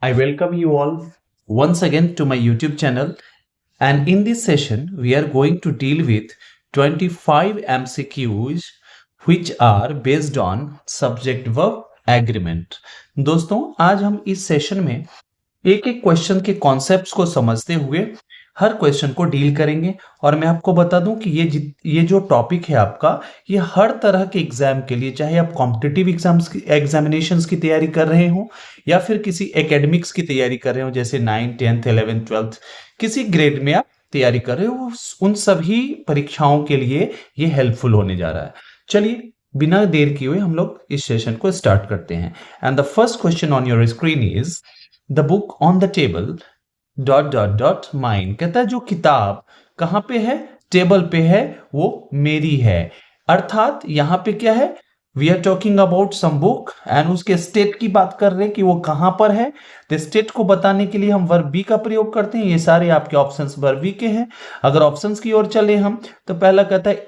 I welcome you all once again to my YouTube channel, and in this session we are going to deal with 25 MCQs which are based on subject verb agreement. दोस्तों आज हम इस session में एक एक question के concepts को समझते हुए हर क्वेश्चन को डील करेंगे। और मैं आपको बता दूं कि ये जो टॉपिक है आपका, ये हर तरह के एग्जाम के लिए, चाहे आप कॉम्पिटिटिव एग्जामिनेशंस की तैयारी कर रहे हो या फिर किसी एकेडमिक्स की तैयारी कर रहे हो, जैसे 9th 10th 11th 12th किसी ग्रेड में आप तैयारी कर रहे हो, उन सभी परीक्षाओं के लिए ये हेल्पफुल होने जा रहा है। चलिए बिना देर किए हुए हम लोग इस सेशन को स्टार्ट करते हैं। And the first question on your screen is the book on the table ... mine. कहता है जो किताब कहां पे है, टेबल पे है, वो मेरी है। अर्थात यहां पे क्या है, we are talking about some book and उसके स्टेट की बात कर रहे हैं कि वो कहां पर है। तो स्टेट को बताने के लिए हम वर्ब बी का प्रयोग करते हैं। ये सारे आपके ऑप्शंस वर्ब बी के हैं। अगर ऑप्शंस की ओर चले हम, तो पहला कहता है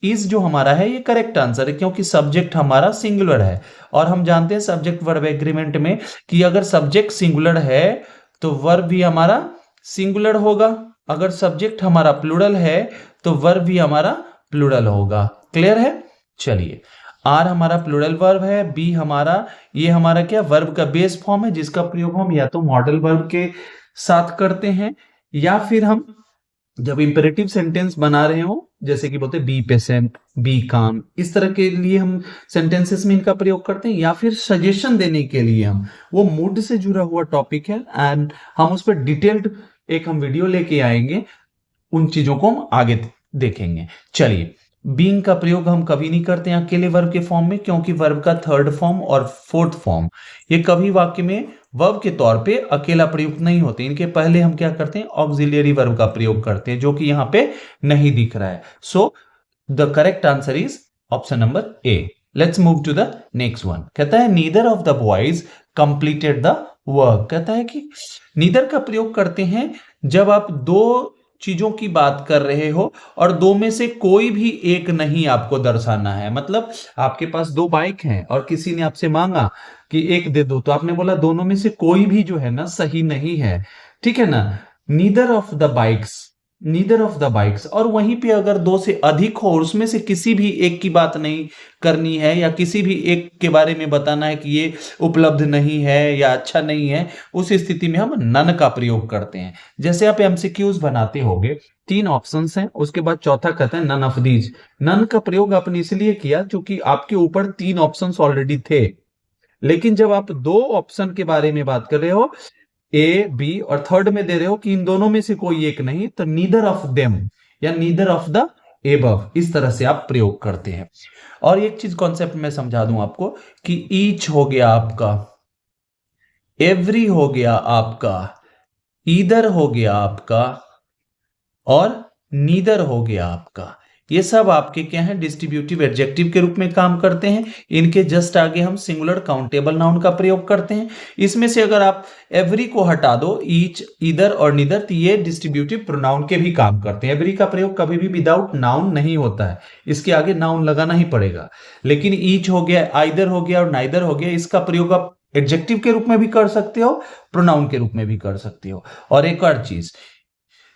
इज जो हमारा है ये करेक्ट आंसर है, क्योंकि सब्जेक्ट हमारा सिंगुलर है। और हम जानते हैं सब्जेक्ट वर्ब एग्रीमेंट में कि अगर सब्जेक्ट सिंगुलर है तो वर्ब भी हमारा सिंगुलर होगा, अगर सब्जेक्ट हमारा प्लूरल है तो वर्ब भी हमारा प्लूरल होगा। क्लियर है? चलिए, आर हमारा प्लूरल वर्ब है, बी हमारा ये हमारा क्या वर्ब का बेस फॉर्म है, जिसका प्रयोग हम या तो मॉडल वर्ब के साथ करते हैं या फिर हम जब इंपेरेटिव सेंटेंस बना रहे हो, जैसे कि बोलते बी पेशेंट, बी काम, इस तरह के लिए हम सेंटेंसेस में इनका प्रयोग करते हैं। या फिर सजेशन देने के लिए हम, वो मूड से जुड़ा हुआ टॉपिक है एंड हम उस पर डिटेल्ड एक हम वीडियो लेके आएंगे, उन चीजों को हम आगे देखेंगे। चलिए, बीइंग का प्रयोग हम कभी नहीं करते हैं अकेले वर्ब के फॉर्म में, क्योंकि वर्ब का थर्ड फॉर्म और फोर्थ फॉर्म ये कभी वाक्य में वर्ब के तौर पे अकेला प्रयुक्त नहीं होते। इनके पहले हम क्या करते हैं, ऑक्सिलियरी वर्ब का प्रयोग करते हैं, जो कि यहां पे नहीं दिख रहा है। So the correct answer is option number A. Let's move to the next one. कहता है neither of the boys completed the work. कहता है कि नीदर का प्रयोग करते हैं जब आप दो चीजों की बात कर रहे हो और दो में से कोई भी एक नहीं आपको दर्शाना है। मतलब आपके पास दो बाइक हैं और किसी ने आपसे मांगा कि एक दे दो, तो आपने बोला दोनों में से कोई भी जो है ना सही नहीं है, ठीक है ना। Neither of the bikes, neither of the bikes. और वहीं पे अगर दो से अधिक हो और उसमें से किसी भी एक की बात नहीं करनी है या किसी भी एक के बारे में बताना है कि ये उपलब्ध नहीं है या अच्छा नहीं है, उस स्थिति में हम नन का प्रयोग करते हैं। जैसे आप एमसीक्यूज बनाते होगे, तीन ऑप्शंस हैं, उसके बाद चौथा कहता है नन ऑफ दीज। नन का प्रयोग आपने इसलिए किया क्योंकि आपके ऊपर तीन ऑप्शंस ऑलरेडी थे, लेकिन जब आप दो ऑप्शन के बारे में बात कर रहे हो, ए बी और थर्ड में दे रहे हो कि इन दोनों में से कोई एक नहीं, तो नीदर ऑफ देम या नीदर ऑफ द एबव, इस तरह से आप प्रयोग करते हैं। और एक चीज कॉन्सेप्ट में समझा दूं आपको कि ईच हो गया आपका, एवरी हो गया आपका, ईदर हो गया आपका और नीदर हो गया आपका। ये सब आपके क्या है, डिस्ट्रीब्यूटिव एडजेक्टिव के रूप में काम करते हैं। इनके जस्ट आगे हम सिंगुलर काउंटेबल नाउन का प्रयोग करते हैं। इसमें से अगर आप एवरी को हटा दो, ईच, ईदर और नीदर, तो ये डिस्ट्रीब्यूटिव प्रोनाउन के भी काम करते हैं। एवरी का प्रयोग कभी भी विदाउट नाउन नहीं होता है, इसके आगे नाउन लगाना ही पड़ेगा। लेकिन ईच हो गया, आइदर हो गया और नाइदर हो गया, इसका प्रयोग आप एडजेक्टिव के रूप में भी कर सकते हो, प्रोनाउन के रूप में भी कर सकते हो। और एक और चीज,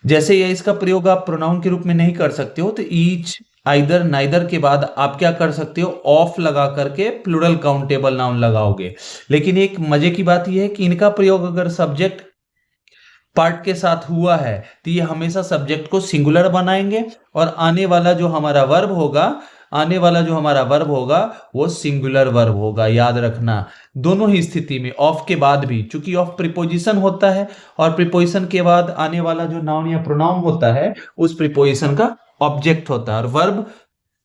जैसे ये इसका प्रयोग आप प्रोनाउन के रूप में नहीं कर सकते हो, तो ईच, आइदर, नाइदर के बाद आप क्या कर सकते हो, ऑफ लगा करके प्लूरल काउंटेबल नाउन लगाओगे। लेकिन एक मजे की बात यह है कि इनका प्रयोग अगर सब्जेक्ट पार्ट के साथ हुआ है तो ये हमेशा सब्जेक्ट को सिंगुलर बनाएंगे और आने वाला जो हमारा वर्ब होगा वो सिंगुलर वर्ब होगा। याद रखना, दोनों ही स्थिति में, ऑफ के बाद भी, चूंकि ऑफ प्रीपोजिशन होता है और प्रीपोजिशन के बाद आने वाला जो नाउन या प्रोनाउन होता है उस प्रीपोजिशन का ऑब्जेक्ट होता है। और वर्ब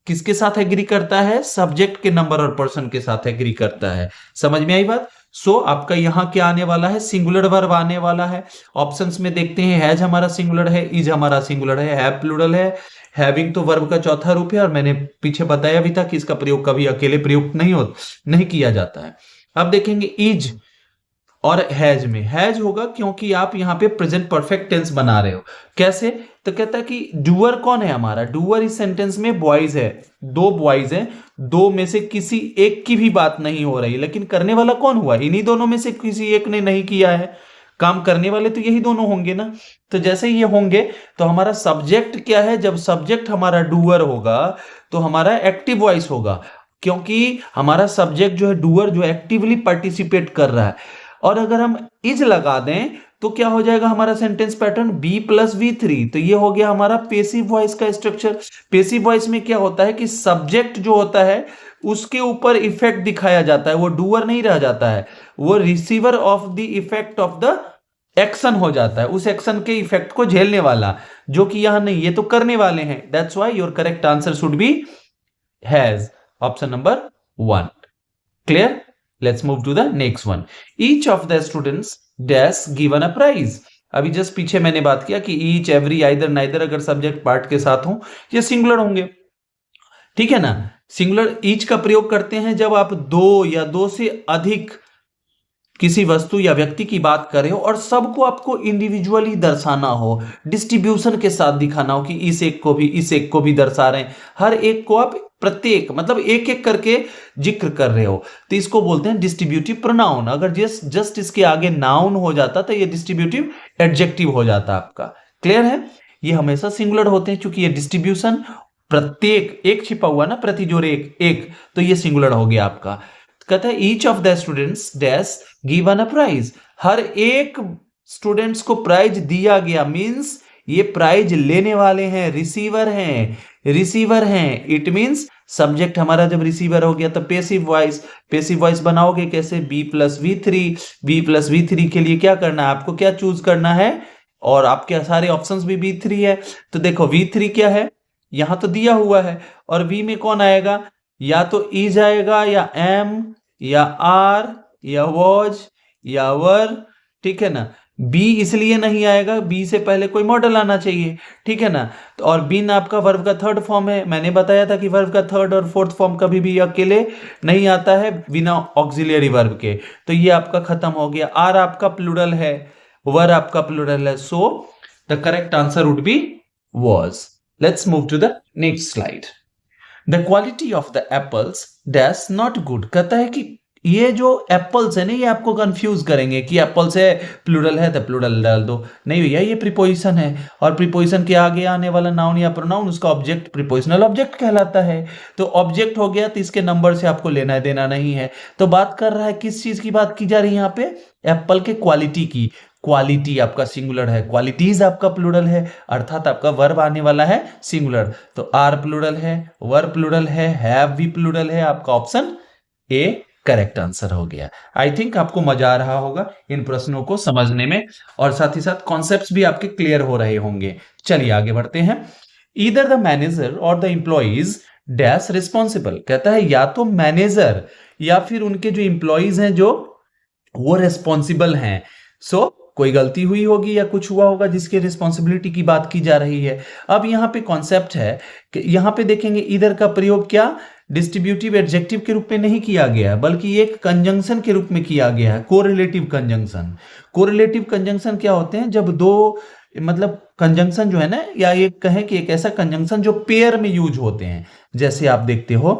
किसके साथ एग्री करता है, सब्जेक्ट के नंबर और पर्सन के साथ एग्री करता है। समझ में आई बात? सो आपका यहां क्या आने वाला है, सिंगुलर वर्ब आने वाला है। ऑप्शंस में देखते हैं, हैज हमारा सिंगुलर है, इज हमारा सिंगुलर है, हैव प्लूरल है, हैविंग तो वर्ब का चौथा रूप है और मैंने पीछे बताया भी था कि इसका प्रयोग कभी अकेले प्रयुक्त नहीं किया जाता है। अब देखेंगे इज और हैज में हैज होगा क्योंकि आप यहां पे प्रेजेंट परफेक्ट टेंस बना रहे हो। कैसे? तो कहता है कि डूअर कौन है हमारा, डूअर इस सेंटेंस में बॉयज है, दो बॉयज हैं, दो में से किसी एक की भी बात नहीं हो रही, लेकिन करने वाला कौन हुआ, इन्हीं दोनों में से किसी एक ने नहीं किया है। काम करने वाले तो यही दोनों होंगे ना। तो जैसे ये होंगे तो हमारा सब्जेक्ट क्या है, जब सब्जेक्ट हमारा डूअर होगा तो हमारा एक्टिव वॉइस होगा, क्योंकि हमारा सब्जेक्ट जो है डूअर जो एक्टिवली पार्टिसिपेट कर रहा है। और अगर हम इज लगा दें तो क्या हो जाएगा हमारा sentence pattern, be plus V three. तो ये हो गया हमारा पेसिव वॉइस का स्ट्रक्चर। पेसिव वॉइस में क्या होता है कि सब्जेक्ट जो होता है उसके ऊपर इफेक्ट दिखाया जाता है, वो डूअर नहीं रह जाता है, वो receiver of the effect of the action हो जाता है, उस एक्शन के इफेक्ट को झेलने वाला, जो कि यहां नहीं, ये तो करने वाले हैं। That's why your correct answer should be has, option number 1। Clear? Let's move to the next one. Each of the students dash given a prize. अभी जस्ट पीछे मैंने बात किया कि ईच, एवरी, आइदर, नाइदर अगर सब्जेक्ट पार्ट के साथ हो ये सिंगुलर होंगे, ठीक है ना। सिंगुलर ईच का प्रयोग करते हैं जब आप दो या दो से अधिक किसी वस्तु या व्यक्ति की बात करें हो और सबको आपको इंडिविजुअली दर्शाना हो, डिस्ट्रीब्यूशन के साथ दिखाना हो कि इस एक को भी, इस एक को भी दर्शा रहे हैं, हर एक को आप प्रत्येक मतलब एक एक करके जिक्र कर रहे हो, तो इसको बोलते हैं डिस्ट्रीब्यूटिव प्रोनाउन। अगर जस्ट इसके आगे नाउन हो जाता तो ये डिस्ट्रीब्यूटिव एडजेक्टिव हो जाता आपका। क्लियर है? ये हमेशा सिंगुलर होते हैं क्योंकि ये डिस्ट्रीब्यूशन, प्रत्येक, एक छिपा हुआ ना, प्रति जोड़ एक, एक, तो ये सिंगुलर हो गया आपका। कहता है each of the students dash given a prize. हर एक स्टूडेंट्स को प्राइज दिया गया, मींस ये प्राइज लेने वाले हैं, रिसीवर हैं, रिसीवर हैं। इट मींस सब्जेक्ट हमारा जब रिसीवर हो गया तो पेसिव वॉइस, पेसिव वॉइस बनाओगे कैसे, be plus V three. Be plus V three के लिए क्या करना है आपको, क्या चूज करना है, और आपके सारे ऑप्शंस भी बी थ्री है। तो देखो वी थ्री क्या है, यहां तो दिया हुआ है, और वी में कौन आएगा, या तो इज आएगा, या एम, या आर, या वॉज, या वर, ठीक है ना। बी इसलिए नहीं आएगा, बी से पहले कोई मॉडल आना चाहिए, ठीक है ना। तो और बीन आपका वर्ब का थर्ड फॉर्म है, मैंने बताया था कि वर्ब का थर्ड और फोर्थ फॉर्म कभी भी अकेले नहीं आता है बिना ऑक्सिलियरी वर्ब के, तो ये आपका खत्म हो गया। आर आपका प्लूरल है, वर आपका प्लूरल है, so the correct answer would be was. Let's move to the next slide. The quality of the apples dash not good. कहता है कि ये जो एप्पल्स है ना, ये आपको कंफ्यूज करेंगे कि एप्पल्स है, प्लूरल है तो प्लूरल डाल दो। नहीं भैया, ये प्रीपोजिशन है, और प्रीपोजिशन के आगे आने वाला नाउन या प्रोनाउन उसका ऑब्जेक्ट प्रीपोजिशनल ऑब्जेक्ट कहलाता है। तो ऑब्जेक्ट हो गया तो इसके नंबर से आपको लेना देना नहीं है। तो बात कर रहा है किस चीज की बात की जा रही है यहाँ पे, एप्पल के क्वालिटी की। क्वालिटी आपका सिंगुलर है, क्वालिटीज आपका प्लूरल है, अर्थात आपका वर्ब आने वाला है सिंगुलर। तो आर प्लूरल है, वर प्लूरल है, हैव भी प्लूरल है, आपका ऑप्शन ए करेक्ट आंसर हो गया। आई थिंक आपको मजा आ रहा होगा इन प्रश्नों को समझने में, और साथ ही साथ कॉन्सेप्ट्स भी आपके क्लियर हो रहे होंगे। चलिए आगे बढ़ते हैं। ईदर द मैनेजर और द एम्प्लॉइज डैश रिस्पॉन्सिबल। कहता है या तो मैनेजर या फिर उनके जो एम्प्लॉइज हैं जो वो रिस्पॉन्सिबल हैं। सो कोई गलती हुई होगी या कुछ हुआ होगा जिसकी रिस्पॉन्सिबिलिटी की बात की जा रही है। अब यहां पे कॉन्सेप्ट है कि यहां पे देखेंगे इधर का प्रयोग क्या डिस्ट्रीब्यूटिव एडजेक्टिव के रूप में नहीं किया गया है, बल्कि एक कंजंक्शन के रूप में किया गया है, कोरिलेटिव कंजंक्शन। कोरिलेटिव कंजंक्शन क्या होते हैं, जब दो मतलब कंजंक्शन जो है ना, या ये कहें कि एक ऐसा कंजंक्शन जो पेयर में यूज होते हैं। जैसे आप देखते हो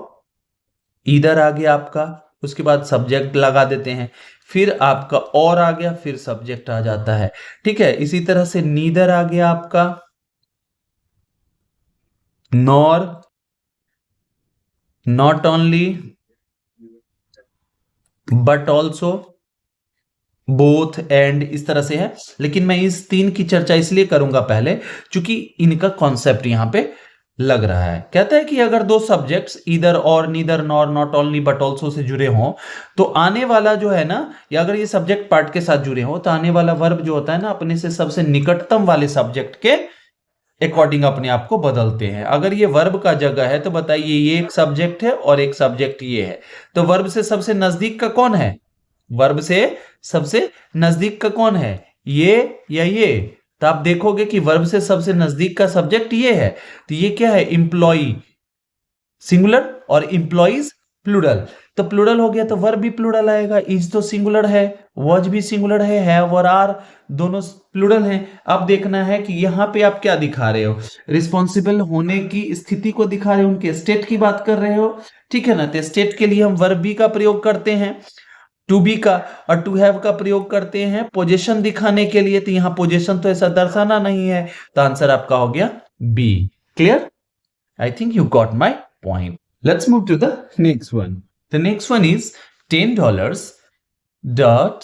इधर आ गया आपका, उसके बाद सब्जेक्ट लगा देते हैं, फिर आपका और आ गया, फिर सब्जेक्ट आ जाता है, ठीक है। इसी तरह से नीदर आ गया आपका, nor, not only, but also, both, and, इस तरह से है। लेकिन मैं इस तीन की चर्चा इसलिए करूंगा पहले क्योंकि इनका कॉन्सेप्ट यहां पे लग रहा है। कहता है कि अगर दो सब्जेक्ट्स इधर और, neither, nor, not only, but also say जुड़े हों तो आने वाला जो है ना, या अगर ये सब्जेक्ट पार्ट के साथ जुड़े हो तो आने वाला वर्ब जो होता है ना, अपने से सबसे निकटतम वाले सब्जेक्ट के अकॉर्डिंग अपने आप को बदलते हैं। अगर ये वर्ब का जगह है तो बताइए ये एक सब्जेक्ट है और एक सब्जेक्ट ये है, तो वर्ब से सबसे नजदीक का कौन है, वर्ब से सबसे नजदीक का कौन है, ये या ये। तो आप देखोगे कि वर्ब से सबसे नजदीक का सब्जेक्ट ये है, तो ये क्या है, इंप्लॉई सिंगुलर और इंप्लॉइज प्लूरल। तो प्लूरल हो गया तो वर्ब भी प्लूरल आएगा। इज तो सिंगुलर है, वॉज भी सिंगुलर है, हैव और आर दोनों प्लूरल हैं। अब देखना है कि यहाँ पे आप क्या दिखा रहे हो, रिस्पॉन्सिबल होने की स्थिति को दिखा रहे हो, उनके स्टेट की बात कर रहे हो, ठीक है ना। तो स्टेट के लिए हम वर्ब बी का प्रयोग करते हैं, टू बी का, और टू हैव का प्रयोग करते हैं पोजीशन दिखाने के लिए। तो यहां पोजीशन तो ऐसा दर्शाना नहीं है, तो आंसर आपका हो गया B. Clear? I think you got my point. Let's move to the next one. The next one is $10 dot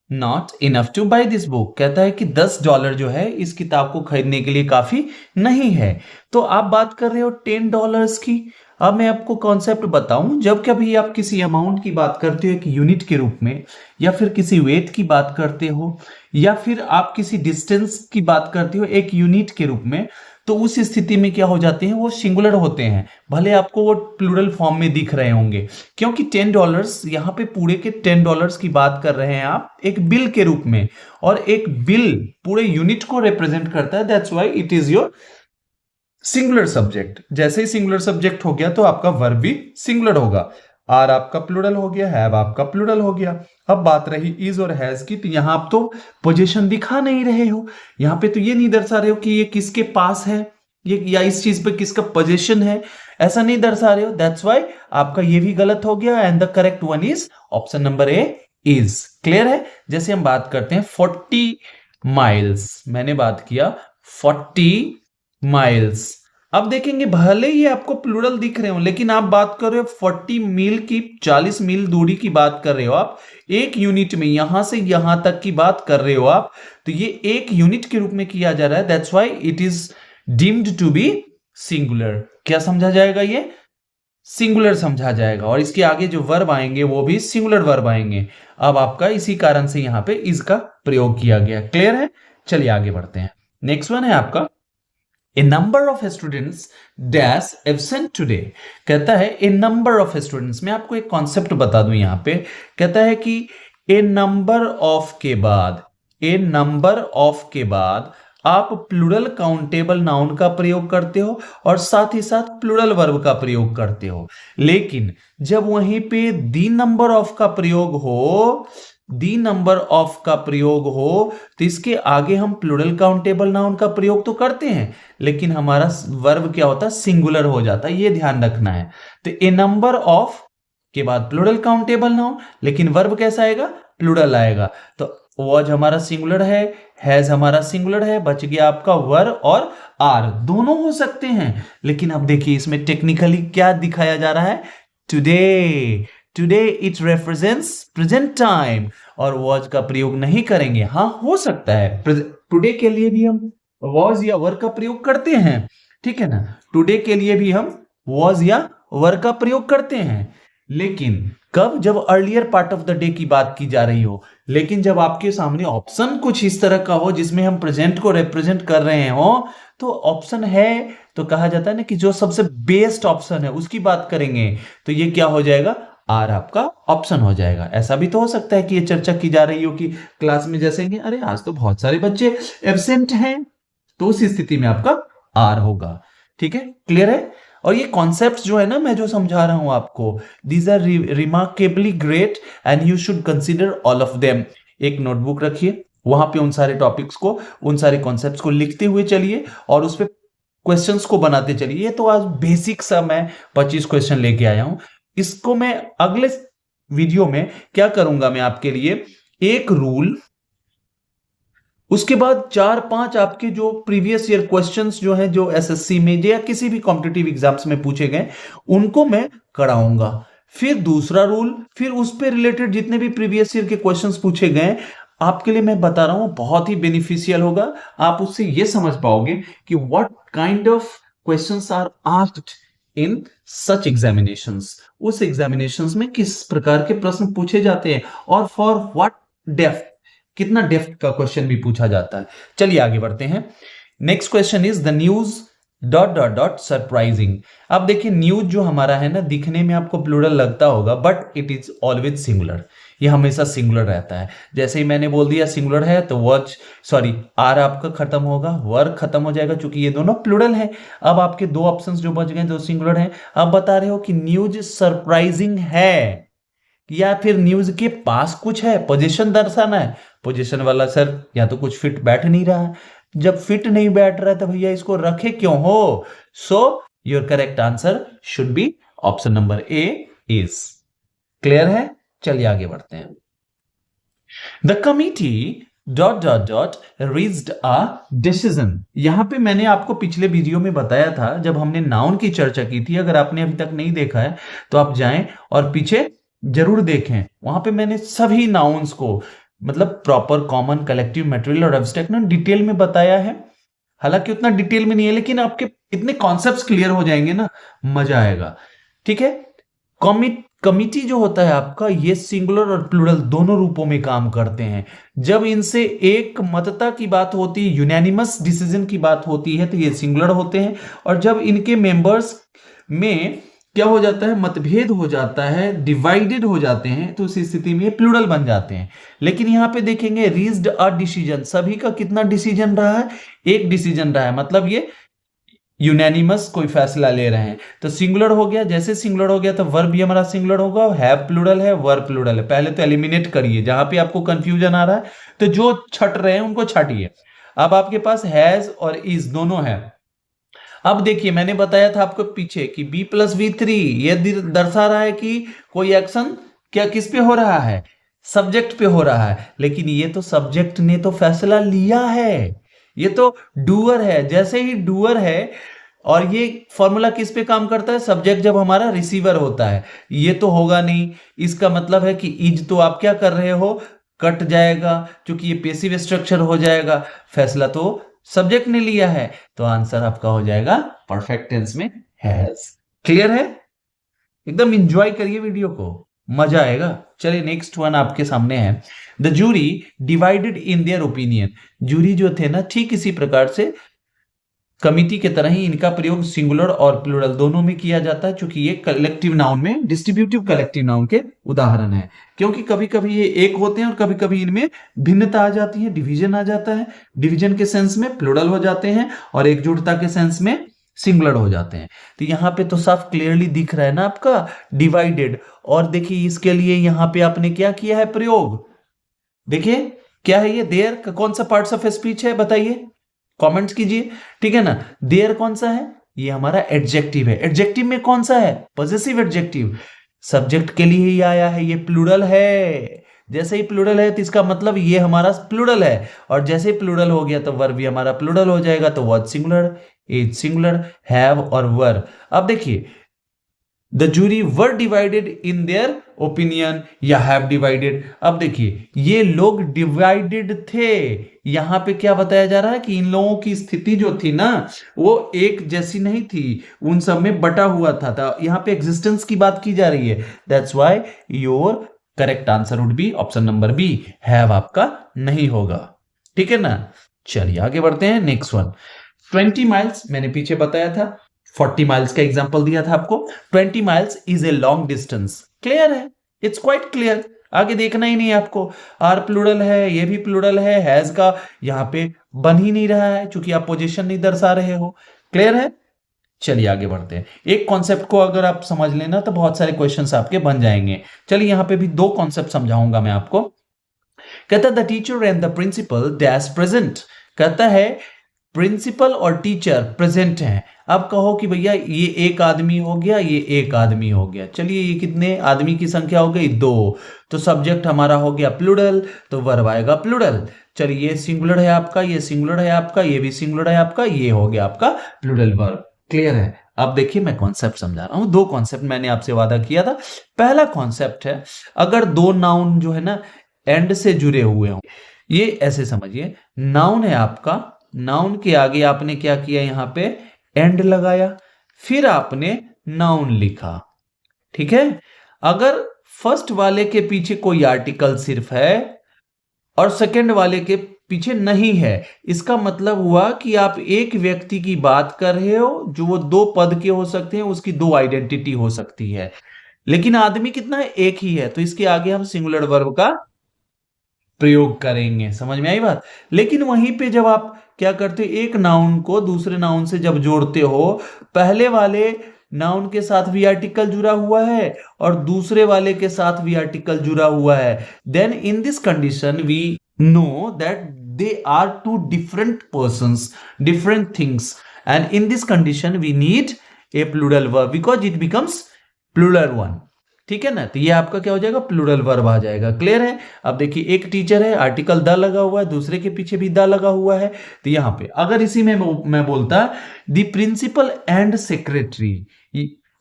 not enough to buy this book. कहता है कि $10 जो है इस किताब को खरीदने के लिए काफी नहीं है। तो आप बात कर रहे हो $10 की। अब मैं आपको कॉन्सेप्ट बताऊं, जब कभी आप किसी अमाउंट की बात करते हो एक यूनिट के रूप में, या फिर किसी वेट की बात करते हो, या फिर आप किसी डिस्टेंस की बात करते हो एक यूनिट के रूप में, तो उस स्थिति में क्या हो जाते हैं, वो सिंगुलर होते हैं, भले आपको वो प्लूरल फॉर्म में दिख रहे होंगे। क्योंकि $10 यहाँ पे पूरे के $10 की बात कर रहे हैं आप एक बिल के रूप में, और एक बिल पूरे यूनिट को रिप्रेजेंट करता है, that's why it is your singular subject. जैसे ही सिंगुलर सब्जेक्ट हो गया तो आपका वर्ब भी सिंगुलर होगा। आर आपका प्लूरल हो गया, हैव आपका प्लूरल हो गया। अब बात रही इज और हैज की, तो यहां आप तो पोजीशन दिखा नहीं रहे हो, यहां पे तो ये नहीं दर्शा रहे हो कि ये किसके पास है, ये या इस चीज पे किसका पोजीशन है, ऐसा नहीं दर्शा रहे हो। दैट्स व्हाई आपका ये भी गलत हो गया, and the correct one is option number A, is. Clear है? जैसे हम बात करते हैं 40 माइल्स, मैंने बात किया 40 माइल्स। अब देखेंगे भले ही आपको प्लूरल दिख रहे हो, लेकिन आप बात कर रहे हो 40 मील की, 40 मील दूरी की बात कर रहे हो आप, एक यूनिट में यहां से यहां तक की बात कर रहे हो आप, तो ये एक यूनिट के रूप में किया जा रहा है। That's why it is deemed to be singular. क्या समझा जाएगा? ये सिंगुलर समझा जाएगा, और इसके आगे जो वर्ब आएंगे वो भी सिंगुलर वर्ब आएंगे। अब आपका इसी कारण से यहां पे इज का प्रयोग किया गया। क्लियर है? चलिए आगे बढ़ते हैं। नेक्स्ट वन है आपका A number of students dash absent today। कहता है a number of students। मैं आपको एक कॉन्सेप्ट बता दूं यहां पे, कहता है कि a number of के बाद, a number of के बाद आप प्लूरल काउंटेबल नाउन का प्रयोग करते हो और साथ ही साथ प्लूरल वर्ब का प्रयोग करते हो। लेकिन जब वहीं पे दी नंबर ऑफ का प्रयोग हो, दी नंबर ऑफ का प्रयोग हो, तो इसके आगे हम प्लूरल काउंटेबल नाउन का प्रयोग तो करते हैं, लेकिन हमारा वर्ब क्या होता है, सिंगुलर हो जाता है। ये ध्यान रखना है। तो ए नंबर ऑफ के बाद प्लूरल काउंटेबल नाउन, लेकिन वर्ब कैसा आएगा, प्लूरल आएगा। तो वॉज हमारा सिंगुलर है, हैज हमारा सिंगुलर है, बच गया आपका वर और आर, दोनों हो सकते हैं। लेकिन अब देखिए इसमें टेक्निकली क्या दिखाया जा रहा है, today, today it represents present time, और वॉज का प्रयोग नहीं करेंगे। हाँ, हो सकता है टुडे के लिए भी हम वॉज या वर का प्रयोग करते हैं, ठीक है ना, टुडे के लिए भी हम वॉज या वर का प्रयोग करते हैं, लेकिन कब, जब earlier part of the day की बात की जा रही हो। लेकिन जब आपके सामने ऑप्शन कुछ इस तरह का हो जिसमें हम प्रेजेंट को रिप्रेजेंट कर रहे हो, तो ऑप्शन है तो कहा जाता है ना कि जो सबसे बेस्ट ऑप्शन है उसकी बात करेंगे, तो ये क्या हो जाएगा, आर आपका ऑप्शन हो जाएगा। ऐसा भी तो हो सकता है कि ये चर्चा की जा रही हो कि क्लास में जैसे कि अरे आज तो बहुत सारे बच्चे एब्सेंट हैं, तो उस स्थिति में आपका आर होगा। ठीक है, क्लियर है? और ये कॉन्सेप्ट जो है ना, मैं जो समझा रहा हूं आपको, these are remarkably great and you should consider all of them. एक नोटबुक रखिए, वहां पे उन सारे टॉपिक्स को, उन सारे कॉन्सेप्ट्स को लिखते हुए चलिए और उस पर क्वेश्चंस को बनाते चलिए। ये तो आज बेसिक सा मैं 25 क्वेश्चन लेके आया हूं। इसको मैं अगले वीडियो में क्या करूंगा, मैं आपके लिए एक रूल, उसके बाद 4-5 आपके जो प्रीवियस ईयर क्वेश्चंस जो हैं, जो एसएससी में या किसी भी कॉम्पिटिटिव एग्जाम्स में पूछे गए, उनको मैं कराऊंगा। फिर दूसरा रूल, फिर उस पे रिलेटेड जितने भी प्रीवियस ईयर के क्वेश्चंस पूछे गए, आपके लिए मैं बता रहा हूं, बहुत ही बेनिफिशियल होगा। आप उससे यह समझ पाओगे कि what kind of questions are asked in such examinations. उस एग्जामिनेशंस में किस प्रकार के प्रश्न पूछे जाते हैं और फॉर व्हाट डेप्थ, कितना डेप्थ का क्वेश्चन भी पूछा जाता है। चलिए आगे बढ़ते हैं। Next question is the news dot dot dot surprising. अब देखिए न्यूज जो हमारा है ना, दिखने में आपको प्लूरल लगता होगा, but it is always singular. ये हमेशा सिंगुलर रहता है। जैसे ही मैंने बोल दिया सिंगुलर है तो वॉच, सॉरी, आर आपका खत्म होगा, वर्क खत्म हो जाएगा, क्योंकि ये दोनों प्लूरल है। अब आपके दो ऑप्शंस जो बच गए, जो सिंगुलर हैं। अब बता रहे हो कि न्यूज सरप्राइजिंग है, या फिर न्यूज के पास कुछ है, पोजीशन दर्शाना है। पोजीशन वाला सर या तो कुछ फिट बैठ नहीं रहा है, जब फिट नहीं बैठ रहा है तो भैया इसको रखे क्यों हो। So your correct answer should B option number A is. Clear है? चलिए आगे बढ़ते हैं। The committee dot dot dot reached a decision. यहां पे मैंने आपको पिछले वीडियो में बताया था जब हमने नाउन की चर्चा की थी, अगर आपने अभी तक नहीं देखा है तो आप जाएं और पीछे जरूर देखें। वहां पे मैंने सभी नाउन्स को मतलब प्रॉपर, कॉमन, कलेक्टिव, मटेरियल और एब्स्ट्रैक्ट ना डिटेल में बताया है। हालांकि उतना डिटेल में नहीं है, लेकिन आपके इतने कॉन्सेप्ट्स क्लियर हो जाएंगे ना, मजा आएगा। ठीक है? कमिटी जो होता है आपका, ये सिंगुलर और प्लूरल दोनों रूपों में काम करते हैं। जब इनसे एक मतता की बात होती है, यूनैनिमस डिसीजन की बात होती है, तो ये सिंगुलर होते हैं। और जब इनके मेंबर्स में क्या हो जाता है, मतभेद हो जाता है, डिवाइडेड हो जाते हैं, तो उस स्थिति में प्लूरल बन जाते हैं। लेकिन यहां पे देखेंगे रीच्ड अ डिसीजन, सभी का कितना डिसीजन रहा है? एक डिसीजन रहा है, मतलब ये यूनैनिमस कोई फैसला ले रहे हैं। तो सिंगुलर हो गया, जैसे सिंगुलर हो गया तो वर्ब भी हमारा सिंगुलर होगा। हैव प्लूरल है, वर्ब प्लूरल है। पहले तो एलिमिनेट करिए, जहां पे आपको कंफ्यूजन आ रहा है तो जो छट रहे हैं उनको छाटिए। अब आपके पास हैज और इज दोनों है। अब देखिए, मैंने बताया था आपको पीछे कि बी प्लस वी थ्री, ये दर्शा रहा है कि कोई एक्शन क्या किस पे हो रहा है, सब्जेक्ट पे हो रहा है। लेकिन ये तो सब्जेक्ट ने तो फैसला लिया है, ये तो डूअर है। जैसे ही डूअर है, और ये फॉर्मूला किस पे काम करता है? सब्जेक्ट जब हमारा रिसीवर होता है। ये तो होगा नहीं, इसका मतलब है कि इज तो आप क्या कर रहे हो, कट जाएगा, क्योंकि ये पेसिव स्ट्रक्चर हो जाएगा। फैसला तो सब्जेक्ट ने लिया है, तो आंसर आपका हो जाएगा परफेक्ट टेंस में हैज। क्लियर है? एकदम एंजॉय करिए वीडियो को, मजा आएगा। चलिए नेक्स्ट वन आपके सामने है। The jury divided in their opinion. Jury जो थे ना, ठीक इसी प्रकार से कमिटी के तरह ही इनका प्रयोग सिंगुलर और प्लूरल दोनों में किया जाता है, क्योंकि ये कलेक्टिव नाउन में, डिस्ट्रीब्यूटिव कलेक्टिव नाउन के उदाहरण है। क्योंकि कभी कभी ये एक होते हैं और कभी कभी इनमें भिन्नता आ जाती है, डिवीजन आ जाता है। डिवीजन के सेंस में प्लूरल हो जाते हैं और एकजुटता के सेंस में सिंगुलर हो जाते हैं। तो यहाँ पे तो साफ क्लियरली दिख रहा है ना आपका डिवाइडेड। और देखिए इसके लिए यहाँ पे आपने क्या किया है प्रयोग, देखिए क्या है ये, देयर का कौन सा पार्ट्स ऑफ स्पीच है बताइए, कमेंट्स कीजिए। ठीक है ना? देयर कौन सा है? ये हमारा एडजेक्टिव है। एडजेक्टिव में कौन सा है? Possessive adjective. सब्जेक्ट के लिए ही आया है, ये प्लूरल है। जैसे ही प्लूरल है तो इसका मतलब ये हमारा प्लूरल है, और जैसे ही प्लूरल हो गया तो वर्ब भी हमारा प्लूरल हो जाएगा। तो was singular, is singular, have और वर। अब देखिए, the jury were divided in their opinion या हैव डिवाइडेड। अब देखिए, ये लोग डिवाइडेड थे। यहां पे क्या बताया जा रहा है कि इन लोगों की स्थिति जो थी ना, वो एक जैसी नहीं थी, उन सब में बटा हुआ था। यहां पे एग्जिस्टेंस की बात की जा रही है। That's why your correct answer would be option number B, have आपका नहीं होगा। ठीक है ना? चलिए आगे बढ़ते हैं। नेक्स्ट वन, 20 माइल्स मैंने पीछे बताया था, 40 माइल्स का एग्जांपल दिया था आपको। 20 miles is a long distance. Clear है? इट्स क्वाइट क्लियर, आगे देखना ही नहीं आपको। आर प्लूरल है, ये भी प्लूरल है, हैज का यहां पे बन ही नहीं रहा है क्योंकि आप पोजीशन नहीं दर्शा रहे हो। क्लियर है? चलिए आगे बढ़ते हैं। एक कॉन्सेप्ट को अगर आप समझ लेना तो बहुत सारे क्वेश्चंस आपके बन जाएंगे। चलिए यहां पे भी दो कॉन्सेप्ट समझाऊंगा मैं आपको। कहता है the teacher and the principal dash present. कहता है प्रिंसिपल और टीचर प्रेजेंट हैं। अब कहो कि भैया ये एक आदमी हो गया, ये एक आदमी हो गया। चलिए ये कितने आदमी की संख्या हो गई? दो। तो सब्जेक्ट हमारा हो गया प्लूरल, तो वर्ब आएगा प्लूरल। चलिए ये सिंगुलर है आपका, ये सिंगुलर है आपका, ये भी सिंगुलर है आपका, ये हो गया आपका प्लूरल वर्ब। क्लियर है? अब देखिए मैं कॉन्सेप्ट समझा रहा हूं। दो कॉन्सेप्ट मैंने आपसे वादा किया था। पहला कॉन्सेप्ट है, अगर दो नाउन जो है ना एंड से जुड़े हुए हों, ये ऐसे समझिए, नाउन है आपका, नाउन के आगे आपने क्या किया, यहां पे एंड लगाया, फिर आपने नाउन लिखा। ठीक है? अगर फर्स्ट वाले के पीछे कोई आर्टिकल सिर्फ है और सेकंड वाले के पीछे नहीं है, इसका मतलब हुआ कि आप एक व्यक्ति की बात कर रहे हो जो वो दो पद के हो सकते हैं, उसकी दो आइडेंटिटी हो सकती है। लेकिन आदमी कितना है? एक ही है, तो इसके आगे हम सिंगुलर वर्ब का प्रयोग करेंगे। समझ में आई बात? लेकिन वहीं पे जब आप क्या करते हो, एक नाउन को दूसरे नाउन से जब जोड़ते हो, पहले वाले नाउन के साथ भी आर्टिकल जुड़ा हुआ है और दूसरे वाले के साथ भी आर्टिकल जुड़ा हुआ है, then in this condition we know that they are two different persons, different things, and in this condition we need a plural verb because it becomes plural one. ठीक है ना, तो ये आपका क्या हो जाएगा, प्लूरल वर्ब आ जाएगा। क्लियर है? अब देखिए एक टीचर है, आर्टिकल द लगा हुआ है, दूसरे के पीछे भी द लगा हुआ है, तो यहां पे अगर इसी में मैं बोलता द प्रिंसिपल एंड सेक्रेटरी,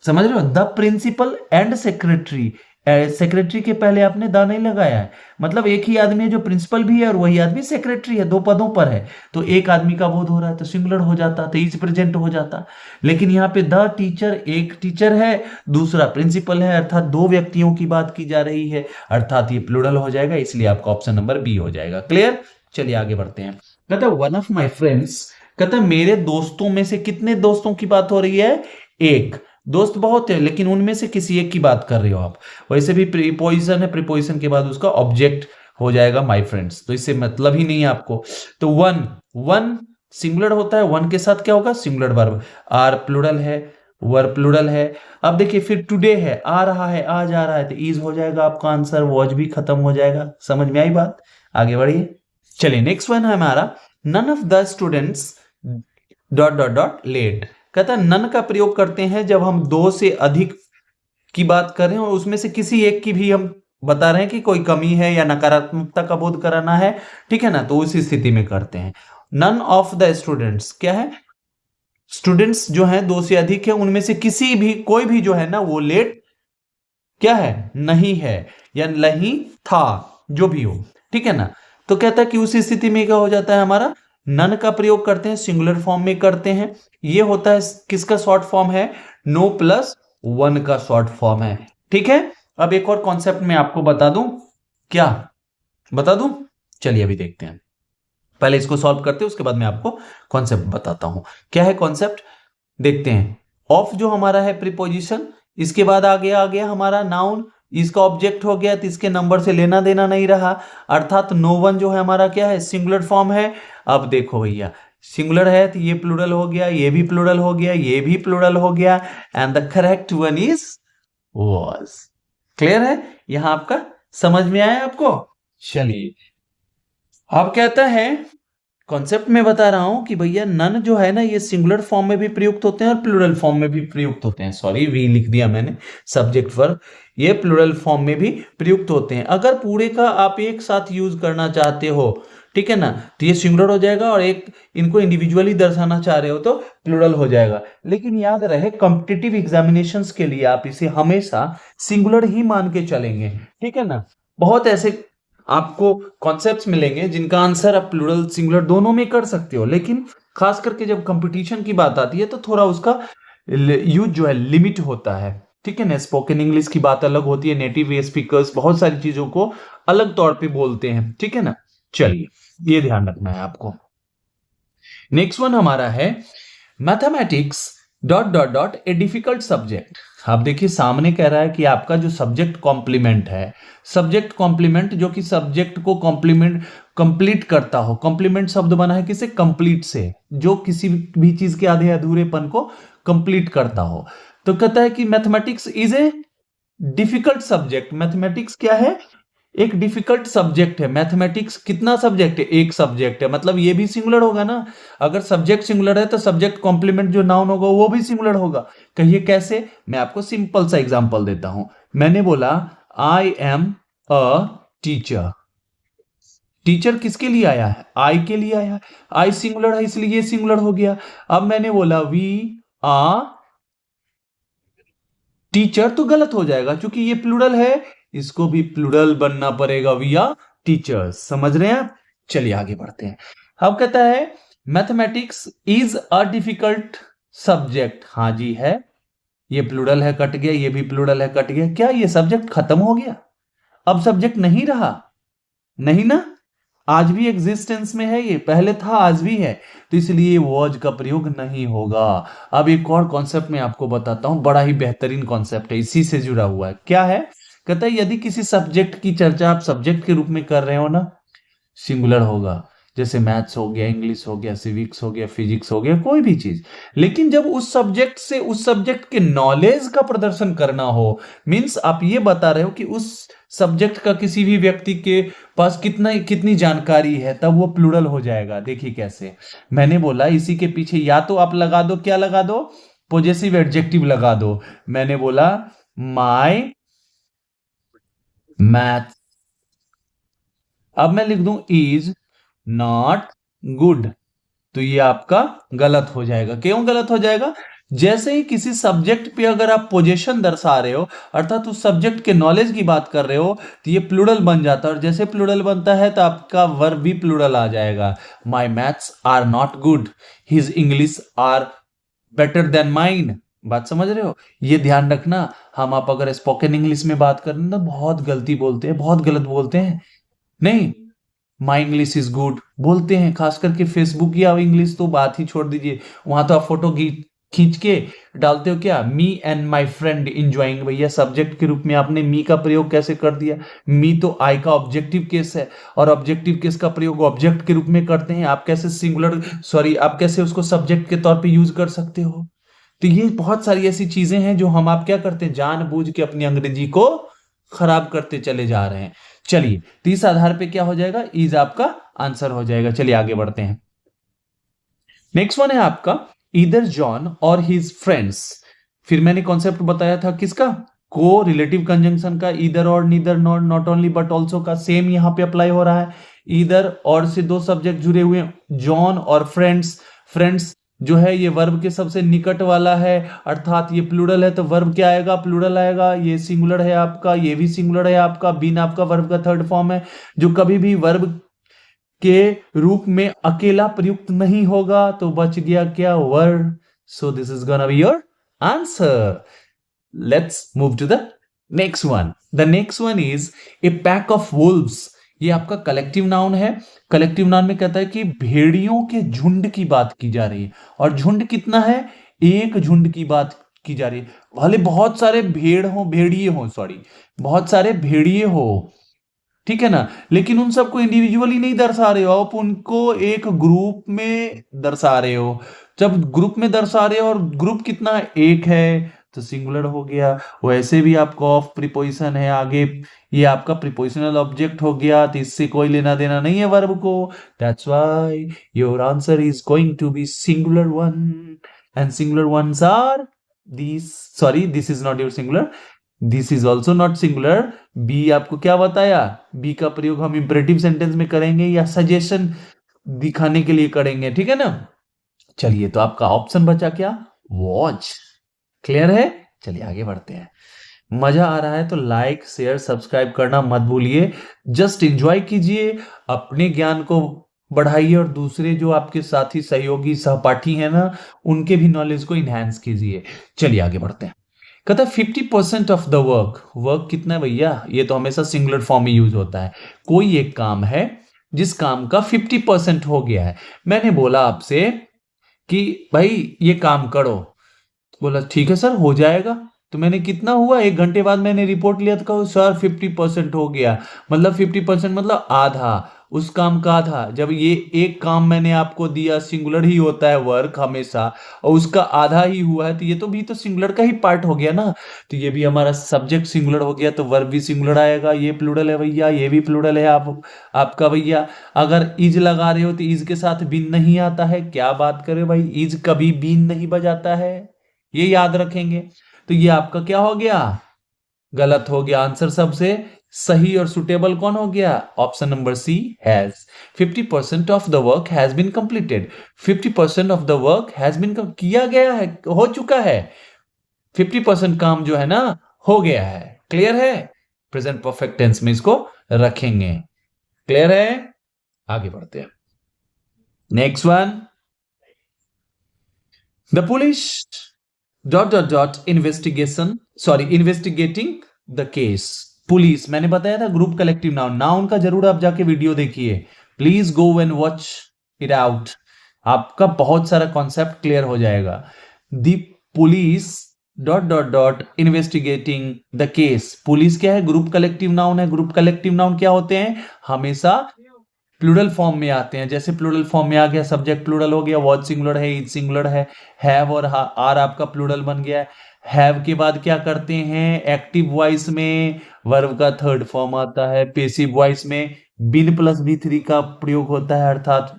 समझ रहे हो, the principal and secretary, secretary के पहले आपने द नहीं लगाया है, मतलब एक ही आदमी है जो प्रिंसिपल भी है और वही आदमी सेक्रेटरी है, दो पदों पर है, तो एक आदमी का बोध हो रहा है तो सिंगुलर हो जाता, तो इज प्रेजेंट हो जाता। लेकिन यहाँ पे द टीचर, एक टीचर है दूसरा प्रिंसिपल है, अर्थात दो व्यक्तियों की बात की जा रही है, अर्थात ये प्लूरल हो जाएगा, इसलिए आपका ऑप्शन नंबर बी हो जाएगा। क्लियर? चलिए आगे बढ़ते हैं। कहता है वन ऑफ माई फ्रेंड्स, कहता है मेरे दोस्तों में से, कितने दोस्तों की बात हो रही है, एक दोस्त बहुत है लेकिन उनमें से किसी एक की बात कर रहे हो आप, वैसे भी प्रीपोजिशन है, प्रीपोजिशन के बाद उसका ऑब्जेक्ट हो जाएगा माय फ्रेंड्स, तो इससे मतलब ही नहीं है आपको। तो वन, वन सिंगुलर होता है, वन के साथ क्या होगा, सिंगुलर वर्ब, आर प्लूरल है, वर्ब प्लूरल है। अब देखिए फिर टुडे है, आ रहा है, आ जा रहा है, तो इज हो जाएगा आपका आंसर, वॉच भी खत्म हो जाएगा। समझ में आई बात? आगे बढ़िए। चलिए नेक्स्ट वन है हमारा, none of the students dot dot dot late. कहता है नन का प्रयोग करते हैं जब हम दो से अधिक की बात कर रहे हैं और उसमें से किसी एक की भी हम बता रहे हैं कि कोई कमी है या नकारात्मकता का बोध कराना है, ठीक है ना, तो उसी स्थिति में करते हैं। नन ऑफ द स्टूडेंट्स क्या है, स्टूडेंट्स जो है दो से अधिक है, उनमें से किसी भी, कोई भी जो है ना वो लेट क्या है, नहीं है या नहीं था, जो भी हो, ठीक है ना। तो कहता है कि उस स्थिति में क्या हो जाता है हमारा, नन का प्रयोग करते हैं, सिंगुलर फॉर्म में करते हैं। ये होता है किसका शॉर्ट फॉर्म है, नो प्लस वन का शॉर्ट फॉर्म है। ठीक है, अब एक और कॉन्सेप्ट मैं आपको बता दूं, क्या बता दूं, चलिए अभी देखते हैं, पहले इसको सॉल्व करते हैं उसके बाद मैं आपको कॉन्सेप्ट बताता हूं। क्या है कॉन्सेप्ट, देखते हैं। ऑफ जो हमारा है प्रीपोजिशन, इसके बाद आ गया हमारा नाउन, इसका ऑब्जेक्ट हो गया, तो इसके नंबर से लेना देना नहीं रहा, अर्थात नो वन जो है हमारा क्या है, सिंगुलर फॉर्म है। अब देखो भैया सिंगुलर है तो ये प्लूरल हो गया, ये भी प्लूरल हो गया, ये भी प्लूरल हो गया, and the correct one is was. Clear है? यहां आपका समझ में आया आपको? चलिए अब कहता है, कॉन्सेप्ट में बता रहा हूं कि भैया नन जो है ना ये सिंगुलर फॉर्म में भी प्रयुक्त होते हैं और प्लूरल फॉर्म में भी प्रयुक्त होते हैं। सॉरी वी लिख दिया मैंने सब्जेक्ट वर्ब, ये प्लूरल फॉर्म में भी प्रयुक्त होते हैं। अगर पूरे का आप एक साथ यूज करना चाहते हो, ठीक है ना, तो ये सिंगुलर हो जाएगा, और एक इनको इंडिविजुअली दर्शाना चाह रहे हो तो प्लूरल हो जाएगा। लेकिन याद रहे कॉम्पिटिटिव एग्जामिनेशंस के लिए आप इसे हमेशा सिंगुलर ही मान के चलेंगे, ठीक है ना। बहुत ऐसे आपको कॉन्सेप्ट्स मिलेंगे जिनका आंसर आप प्लूरल सिंगुलर दोनों में कर सकते हो, लेकिन खास करके जब कंपटीशन की बात आती है तो थोड़ा उसका यूज जो है लिमिट होता है, ठीक है ना। स्पोकन इंग्लिश की बात अलग होती है, नेटिव स्पीकर्स बहुत सारी चीजों को अलग तौर पे बोलते हैं, ठीक है ना। चलिए ये ध्यान रखना है आपको। नेक्स्ट वन हमारा है mathematics dot dot dot a difficult subject. आप देखिए सामने कह रहा है कि आपका जो सब्जेक्ट कॉम्प्लीमेंट है, सब्जेक्ट कॉम्प्लीमेंट जो कि सब्जेक्ट को कॉम्प्लीमेंट कंप्लीट करता हो, कॉम्प्लीमेंट शब्द बना है किसे, कंप्लीट से, जो किसी भी चीज के आधे अधूरेपन को कंप्लीट करता हो। तो कहता है कि mathematics is a difficult subject. Mathematics क्या है, एक डिफिकल्ट सब्जेक्ट है। मैथमेटिक्स कितना सब्जेक्ट है, एक सब्जेक्ट है, मतलब ये भी सिंगुलर होगा ना। अगर सब्जेक्ट सिंगुलर है तो सब्जेक्ट कॉम्प्लीमेंट जो नाउन होगा वो भी सिंगुलर होगा। कहिए कैसे, मैं आपको सिंपल सा एग्जांपल देता हूं। मैंने बोला I am a teacher, teacher किसके लिए आया है, आई के लिए आया है, आई सिंगुलर है इसलिए ये सिंगुलर हो गया। अब मैंने बोला वी आर टीचर, तो गलत हो जाएगा क्योंकि ये प्लूरल है, इसको भी प्लूरल बनना पड़ेगा, वी आर टीचर्स। समझ रहे हैं आप? चलिए आगे बढ़ते हैं। अब कहता है mathematics is a difficult subject. हाँ जी है, ये प्लूरल है कट गया, ये भी प्लूरल है कट गया। क्या ये सब्जेक्ट खत्म हो गया, अब सब्जेक्ट नहीं रहा? नहीं ना, आज भी एग्जिस्टेंस में है, ये पहले था आज भी है, तो इसलिए वॉज का प्रयोग नहीं होगा। अब एक और कॉन्सेप्ट मैं आपको बताता हूं, बड़ा ही बेहतरीन कॉन्सेप्ट है, इसी से जुड़ा हुआ है। क्या है, कहता है यदि किसी सब्जेक्ट की चर्चा आप सब्जेक्ट के रूप में कर रहे हो ना, सिंगुलर होगा। जैसे मैथ्स हो गया, इंग्लिश हो गया, सिविक्स हो गया, फिजिक्स हो गया, कोई भी चीज। लेकिन जब उस सब्जेक्ट से उस सब्जेक्ट के नॉलेज का प्रदर्शन करना हो, मींस आप ये बता रहे हो कि उस सब्जेक्ट का किसी भी व्यक्ति के पास कितनी जानकारी है, तब वो प्लूरल हो जाएगा। देखिए कैसे, मैंने बोला इसी के पीछे या तो आप लगा दो, क्या लगा दो, पॉजेसिव एडजेक्टिव लगा दो। मैंने बोला माय मैथ, अब मैं लिख दूं इज नॉट गुड, तो ये आपका गलत हो जाएगा। क्यों गलत हो जाएगा? जैसे ही किसी सब्जेक्ट पे अगर आप पोजीशन दर्शा रहे हो, अर्थात उस सब्जेक्ट के नॉलेज की बात कर रहे हो, तो ये प्लूरल बन जाता है। और जैसे प्लूरल बनता है तो आपका वर्ब भी प्लूरल आ जाएगा। My maths are not good, his English are better than mine. बात समझ रहे हो? ये ध्यान रखना, हम आप अगर स्पोकन इंग्लिश में बात करें ना, बहुत गलती बोलते हैं, बहुत गलत बोलते हैं। नहीं, माई इंग्लिश इज गुड बोलते हैं, खास करके फेसबुक या इंग्लिश तो बात ही छोड़ दीजिए। वहां तो आप फोटो खींच के डालते हो क्या, me and my friend enjoying. भैया सब्जेक्ट के रूप में आपने मी का प्रयोग कैसे कर दिया? मी तो आई का ऑब्जेक्टिव केस है, और ऑब्जेक्टिव केस का प्रयोग ऑब्जेक्ट के रूप में करते हैं। आप कैसे सिंगुलर, सॉरी, आप कैसे उसको सब्जेक्ट के तौर पे यूज कर सकते हो? तो ये बहुत सारी ऐसी चीजें हैं जो हम आप क्या करते हैं, जानबूझ के अपनी अंग्रेजी को खराब करते चले जा रहे हैं। चलिए, तो इस आधार पे क्या हो जाएगा, इज आपका आंसर हो जाएगा। चलिए आगे बढ़ते हैं। नेक्स्ट वन है आपका ईदर जॉन और हिज फ्रेंड्स। फिर मैंने कॉन्सेप्ट बताया था किसका, को रिलेटिव कंजंक्शन का, ईदर और, neither, not, not only but also का। सेम यहां पे अप्लाई हो रहा है। ईदर और से दो सब्जेक्ट जुड़े हुए हैं, जॉन और फ्रेंड्स। फ्रेंड्स जो है ये वर्ब के सबसे निकट वाला है, अर्थात ये प्लूरल है तो वर्ब क्या आएगा, प्लूरल आएगा। ये सिंगुलर है आपका, ये भी सिंगुलर है आपका। बीन आपका वर्ब का थर्ड फॉर्म है, जो कभी भी वर्ब के रूप में अकेला प्रयुक्त नहीं होगा। तो बच गया क्या, word. So this is gonna be your answer. Let's move to the next one. The next one is a pack of wolves. ये आपका कलेक्टिव नाउन है। कलेक्टिव नाउन में कहता है कि भेड़ियों के झुंड की बात की जा रही है, और झुंड कितना है, एक झुंड की बात की जा रही है। भले बहुत सारे भेड़ हो, भेड़िए हो, सॉरी, बहुत सारे भेड़िए हो, ठीक है ना, लेकिन उन सबको इंडिविजुअली नहीं दर्शा रहे हो आप, उनको एक ग्रुप में दर्शा रहे हो। जब ग्रुप में दर्शा रहे हो और ग्रुप कितना है, एक है, तो सिंगुलर हो गया। वैसे भी आपका ऑफ प्रीपोजिशन है आगे, ये आपका प्रीपोजिशनल ऑब्जेक्ट हो गया, तो इससे कोई लेना देना नहीं है वर्ब को। That's why your answer is going to be singular one, and singular ones are this, sorry this is not your singular, this is also not singular. B आपको क्या बताया, बी का प्रयोग हम इंपरेटिव सेंटेंस में करेंगे या सजेशन दिखाने के लिए करेंगे, ठीक है ना। चलिए, तो आपका ऑप्शन बचा क्या, वॉच। क्लियर है? चलिए आगे बढ़ते हैं। मजा आ रहा है तो लाइक, शेयर, सब्सक्राइब करना मत भूलिए। जस्ट एंजॉय कीजिए, अपने ज्ञान को बढ़ाइए, और दूसरे जो आपके साथी, सहयोगी, सहपाठी हैं ना, उनके भी नॉलेज को इनहैंस कीजिए। चलिए आगे बढ़ते हैं। कहता है 50% ऑफ द वर्क। वर्क कितना है भैया, ये तो हमेशा सिंगुलर फॉर्म में यूज होता है। कोई एक काम है जिस काम का 50% हो गया है। मैंने बोला आपसे कि भाई ये काम करो, बोला ठीक है सर हो जाएगा। तो मैंने कितना हुआ, 1 घंटे बाद मैंने रिपोर्ट लिया तो कहा सर 50% हो गया। मतलब 50% मतलब आधा, उस काम का आधा। जब ये एक काम मैंने आपको दिया, सिंगुलर ही होता है वर्क हमेशा, और उसका आधा ही हुआ है, तो ये तो भी तो सिंगुलर का ही पार्ट हो गया ना। तो ये भी हमारा सब्जेक्ट सिंगुलर हो गया, तो वर्ब भी सिंगुलर आएगा। ये प्लूरल है भैया, ये भी प्लूरल है। आपका भैया अगर इज लगा रहे हो तो इज के साथ बीन नहीं आता है। क्या बात करे भाई, इज कभी बीन नहीं बजाता है, ये याद रखेंगे। तो ये आपका क्या हो गया, गलत हो गया। आंसर सबसे सही और सुटेबल कौन हो गया, option number C, has. 50% of the work has been completed. 50% of the work has been किया गया है, हो चुका है। 50% काम जो है ना, हो गया है। क्लियर है? प्रेजेंट परफेक्ट टेंस में इसको रखेंगे। क्लियर है? आगे बढ़ते हैं। Next one, the police investigating the case. Police मैंने बताया था ग्रुप कलेक्टिव नाउन। नाउन का जरूर आप जाके वीडियो देखिए, please go and watch it out, आपका बहुत सारा कॉन्सेप्ट क्लियर हो जाएगा। The police investigating the case. Police क्या है, ग्रुप कलेक्टिव नाउन है। ग्रुप कलेक्टिव नाउन क्या होते हैं, हमेशा प्लूरल फॉर्म में आते हैं। जैसे प्लूरल फॉर्म में आ गया, सब्जेक्ट प्लूरल हो गया, वॉज सिंगुलर है, इज सिंगुलर है, हैव और आर आपका प्लूरल बन गया है। हैव के बाद क्या करते हैं, एक्टिव वॉइस में वर्ब का थर्ड फॉर्म आता है। पेसिव वॉइस में बिन प्लस V3 का प्रयोग होता है, अर्थात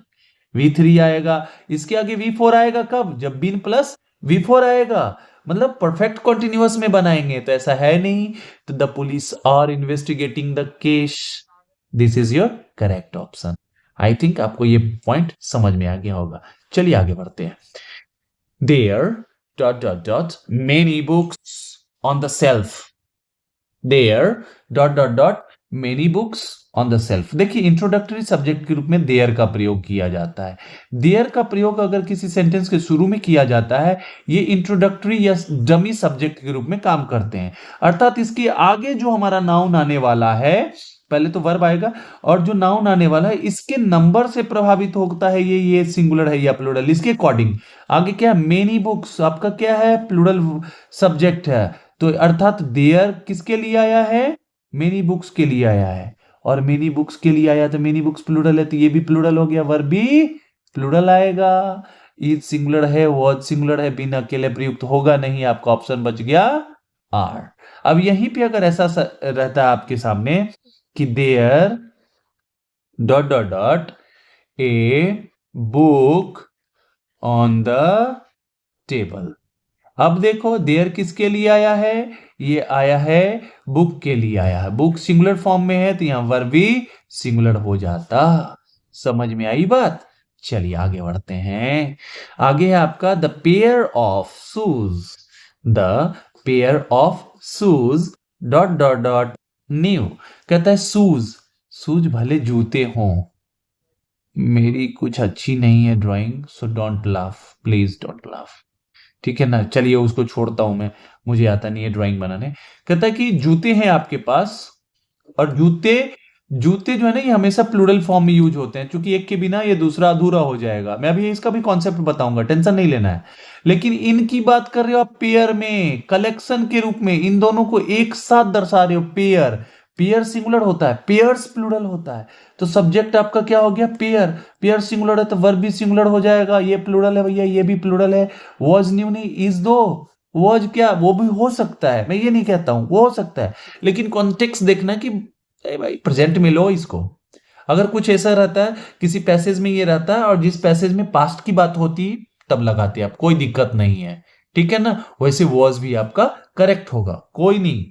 V3 आएगा। इसके आगे V4 आएगा कब, जब बिन प्लस V4 आएगा। मतलब परफेक्ट कॉन्टिन्यूअस में बनाएंगे तो ऐसा है नहीं। तो the police are investigating the case, this is your correct option. I think आपको ये पॉइंट समझ में आ गया होगा। चलिए आगे बढ़ते हैं। There dot dot dot many books on the shelf, there dot dot dot many books on the shelf. देखिए इंट्रोडक्टरी सब्जेक्ट के रूप में देयर का प्रयोग किया जाता है। देयर का प्रयोग अगर किसी सेंटेंस के शुरू में किया जाता है, ये इंट्रोडक्टरी या डमी सब्जेक्ट के रूप में काम करते हैं। अर्थात इसके आगे जो हमारा नाउन आने वाला है, पहले तो वर्ब आएगा और जो नाउन आने वाला है इसके नंबर से प्रभावित होता है ये सिंगुलर है या प्लूरल, इसके अकॉर्डिंग। आगे क्या, मेनी बुक्स आपका क्या है, प्लूरल सब्जेक्ट है। तो अर्थात देयर किसके लिए आया है, मेनी बुक्स के लिए आया है। और मेनी बुक्स के लिए आया तो मेनी बुक्स प्लूरल है, तो ये भी प्लूरल हो गया, वर्ब भी प्लूरल आएगा। इज सिंगुलर है, वॉज सिंगुलर है, बिन अकेले प्रयुक्त होगा नहीं, आपका ऑप्शन बच गया आर। अब यहीं पे अगर ऐसा रहता है आपके सामने कि there dot dot dot a book on the table. अब देखो देयर किसके लिए आया है, ये आया है बुक के लिए आया है। बुक सिंगुलर फॉर्म में है तो यहां वर्ब भी सिंगुलर हो जाता। समझ में आई बात। चलिए आगे बढ़ते हैं। आगे है आपका the pair of shoes, the pair of shoes dot dot dot new. कहता है शूज, शूज भले जूते हों, मेरी कुछ अच्छी नहीं है drawing, so don't laugh, please don't laugh, ठीक है ना। चलिए उसको छोड़ता हूं मैं, मुझे आता नहीं है ड्राइंग बनाने। कहता है कि जूते हैं आपके पास, और जूते जूते जो है ना ये हमेशा प्लूरल फॉर्म में यूज होते हैं, क्योंकि एक के बिना ये दूसरा अधूरा हो जाएगा। मैं अभी इसका भी कॉन्सेप्ट बताऊंगा, टेंशन नहीं लेना है। लेकिन इनकी बात कर रहे हो आप पेयर में, कलेक्शन के रूप में, इन दोनों को एक साथ दर्शा रहे हो। पेयर, पेयर सिंगुलर होता है, पेयर्स प्लूरल होता है। तो सब्जेक्ट आपका क्या हो गया, पेयर। पेयर सिंगुलर है तो वर्ब भी सिंगुलर हो जाएगा। ये प्लूरल है भैया, ये भी प्लूरल है। वॉज न्यू नहीं, इज दो। वॉज क्या, वो भी हो सकता है, मैं ये नहीं कहता हूं, वो हो सकता है, लेकिन कॉन्टेक्स्ट देखना कि भाई प्रेजेंट में लो इसको। अगर कुछ ऐसा रहता है, किसी पैसेज में ये रहता है और जिस पैसेज में पास्ट की बात होती तब लगाते आप, कोई दिक्कत नहीं है, ठीक है ना। वैसे वॉज भी आपका करेक्ट होगा, कोई नहीं।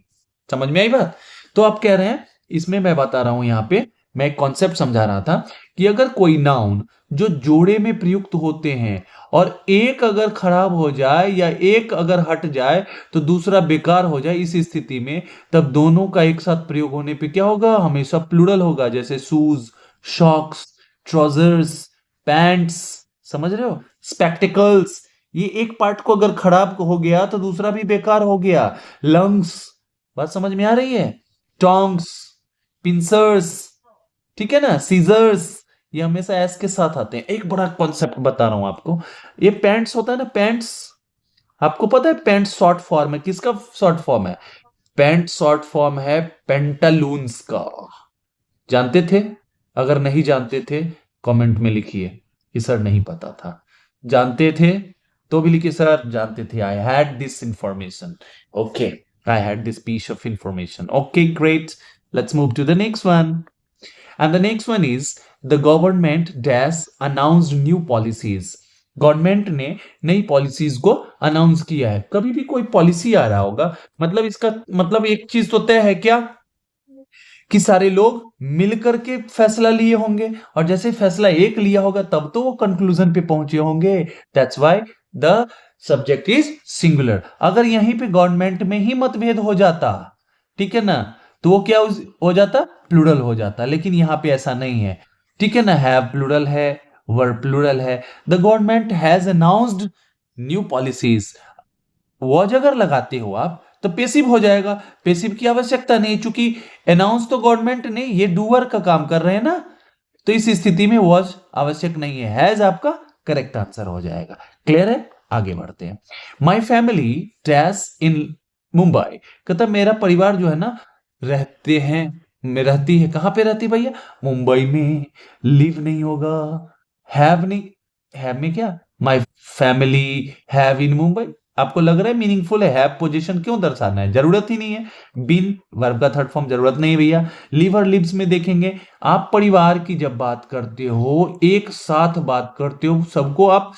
समझ में आई बात। तो आप कह रहे हैं, इसमें मैं बता रहा हूं, यहां पे मैं एक कॉन्सेप्ट समझा रहा था कि अगर कोई नाउन जो जोड़े में प्रयुक्त होते हैं और एक अगर खराब हो जाए या एक अगर हट जाए तो दूसरा बेकार हो जाए, इस स्थिति में तब दोनों का एक साथ प्रयोग होने पे क्या होगा, हमेशा प्लूरल होगा। जैसे शूज, शॉक्स, ट्राउजर्स, पैंट्स, समझ रहे हो, स्पेक्टिकल्स। ये एक पार्ट को अगर खराब हो गया तो दूसरा भी बेकार हो गया। लंग्स, बात समझ में आ रही है। टोंग्स, पिंसर्स, ठीक है ना, सीजर्स, ये हमेशा एस के साथ आते हैं। एक बड़ा कॉन्सेप्ट बता रहा हूं आपको, ये पैंट्स होता है ना, पैंट्स, आपको पता है पैंट्स शॉर्ट फॉर्म है किसका, शॉर्ट फॉर्म है, पैंट शॉर्ट फॉर्म है पेंटालून्स का। जानते थे? अगर नहीं जानते थे कमेंट में लिखिए कि सर नहीं पता था। जानते थे तो भी लिखिए सर जानते थे, I had this information, okay, I had this piece of information, okay great. Let's move to the next one. And the next one is the government dash announced new policies. Government ने नई policies को announce किया है। कभी भी कोई policy आ रहा होगा, मतलब इसका मतलब एक चीज तो तय है क्या, कि सारे लोग मिलकर के फैसला लिए होंगे, और जैसे फैसला एक लिया होगा तब तो वो कंक्लूजन पे पहुंचे होंगे। That's why the subject is singular. अगर यहीं पे गवर्नमेंट में ही मतभेद हो जाता, ठीक है ना, तो वो क्या हो जाता, प्लूरल हो जाता। लेकिन यहां पे ऐसा नहीं है, ठीक है ना। हैव प्लूरल है, वर्ब प्लूरल है। The government has announced new policies. Was अगर लगाते हो आप तो पेसिव हो जाएगा, पेसिव की आवश्यकता नहीं, चूंकि अनाउंस तो गवर्नमेंट ने, ये डूअर का काम कर रहे हैं ना, तो इस स्थिति में वॉज आवश्यक नहीं है, हैज आपका करेक्ट आंसर हो जाएगा। क्लियर है, आगे बढ़ते हैं। My family dash in Mumbai, कहता मेरा परिवार जो है ना रहते हैं में रहती है। कहाँ पे रहती है भैया? मुंबई में। लिव नहीं होगा, हैव नहीं, हैव में क्या, my family have in Mumbai. आपको लग रहा है मीनिंगफुल है? हैव पोजीशन क्यों दर्शाना है, जरूरत ही नहीं है। बीन वर्ब का थर्ड फॉर्म, जरूरत नहीं भैया। लिव और लिव्स में देखेंगे, आप परिवार की जब बात करते हो, एक साथ बात करते हो, सबको आप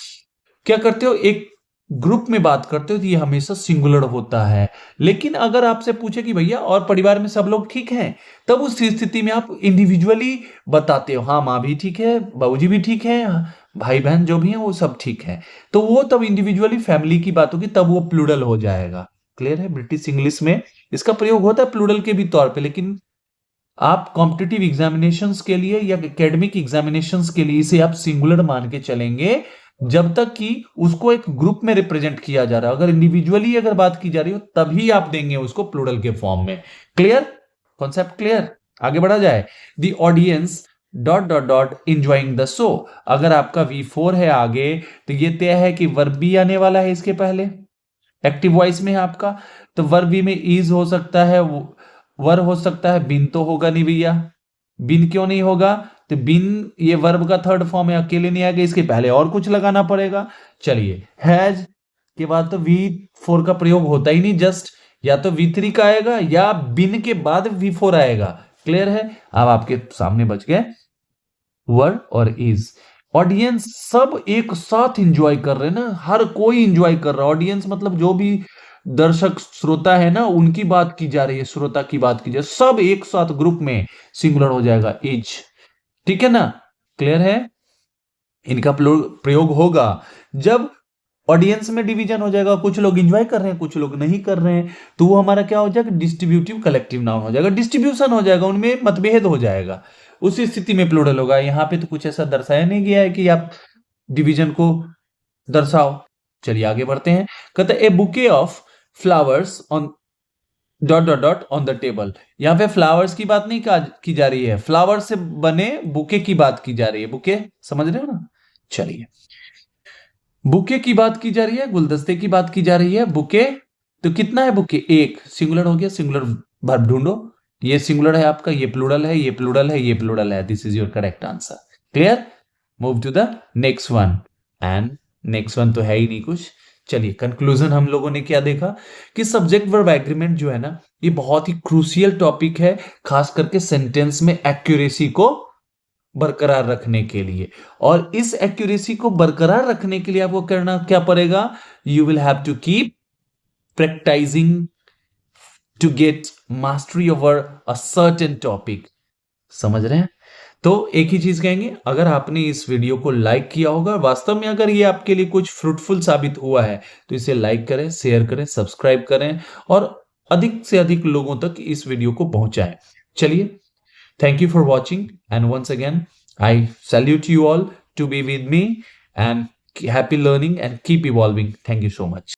क्या करते हो, एक ग्रुप में बात करते हो, तो ये हमेशा सिंगुलर होता है। लेकिन अगर आपसे पूछे कि भैया और परिवार में सब लोग ठीक हैं, तब उस स्थिति में आप इंडिविजुअली बताते हो, हाँ माँ भी ठीक है, बाबूजी भी ठीक है, भाई बहन जो भी हैं वो सब ठीक है। तो वो तब इंडिविजुअली फैमिली की बात होगी, तब वो प्लूरल हो जाएगा। क्लियर है? ब्रिटिश इंग्लिश में इसका प्रयोग होता है प्लूरल के भी तौर पे, लेकिन आप कॉम्पिटिटिव एग्जामिनेशंस के लिए या एकेडमिक एग्जामिनेशंस के लिए इसे आप सिंगुलर मान के चलेंगे, जब तक कि उसको एक ग्रुप में रिप्रेजेंट किया जा रहा है। अगर इंडिविजुअली अगर बात की जा रही हो, तभी आप देंगे उसको प्लूरल के फॉर्म में। क्लियर? Concept clear? आगे बढ़ा जाए। The audience dot dot dot enjoying the show. अगर आपका V4 है आगे, तो ये तय है कि वर्ब भी आने वाला है इसके पहले, एक्टिव वॉइस में है आपका, तो वर्ब भी में इज हो सकता है, वर हो सकता है, बिन तो होगा नहीं भैया। बिन क्यों नहीं होगा? तो बिन ये वर्ब का थर्ड फॉर्म है, अकेले नहीं आएगा, इसके पहले और कुछ लगाना पड़ेगा। चलिए, हैज के बाद तो V4 का प्रयोग होता ही नहीं, जस्ट या तो V3 का आएगा या बिन के बाद V4 आएगा। क्लियर है? अब आपके सामने बच गए वर और इज। ऑडियंस सब एक साथ इंजॉय कर रहे हैं ना, हर कोई इंजॉय कर रहा है। ऑडियंस मतलब जो भी दर्शक श्रोता है ना, उनकी बात की जा रही है, श्रोता की बात की जाए, सब एक साथ ग्रुप में सिंगुलर हो जाएगा, इज। ठीक है ना? क्लियर है? इनका प्रयोग होगा जब ऑडियंस में डिवीजन हो जाएगा, कुछ लोग एंजॉय कर रहे हैं, कुछ लोग नहीं कर रहे हैं, तो वो हमारा क्या हो जाएगा, डिस्ट्रीब्यूटिव कलेक्टिव नाउन हो जाएगा, डिस्ट्रीब्यूशन हो जाएगा, उनमें मतभेद हो जाएगा, उसी स्थिति में प्लूरल होगा। यहां पे तो कुछ ऐसा दर्शाया नहीं गया है कि आप डिवीजन को दर्शाओ। चलिए आगे बढ़ते हैं। कहते a bouquet of flowers on dot dot dot on the table. यहां पे फ्लावर्स की बात नहीं की जा रही है, फ्लावर्स से बने बुके की बात की जा रही है। बुके समझ रहे हो ना? चलिए, बुके की बात की जा रही है, गुलदस्ते की बात की जा रही है। बुके तो कितना है बुके? एक। सिंगुलर हो गया, सिंगुलर वर्ब ढूंढो। ये सिंगुलर है आपका, ये प्लूरल है, ये प्लूरल है, ये प्लूरल है। This is your correct answer. Clear? Move to the next one. And next one तो है ही नहीं कुछ। चलिए, कंक्लूजन हम लोगों ने क्या देखा कि सब्जेक्ट वर्ब एग्रीमेंट जो है ना, ये बहुत ही क्रूशियल टॉपिक है, खास करके सेंटेंस में एक्यूरेसी को बरकरार रखने के लिए। और इस एक्यूरेसी को बरकरार रखने के लिए आपको करना क्या पड़ेगा? You will have to keep practicing to get mastery over a certain topic. समझ रहे हैं? तो एक ही चीज कहेंगे, अगर आपने इस वीडियो को लाइक किया होगा, वास्तव में अगर ये आपके लिए कुछ फ्रूटफुल साबित हुआ है, तो इसे लाइक करें, शेयर करें, सब्सक्राइब करें और अधिक से अधिक लोगों तक इस वीडियो को पहुंचाएं। चलिए, thank you for watching, and once again I salute you all to be with me, and happy learning and keep evolving. Thank you so much.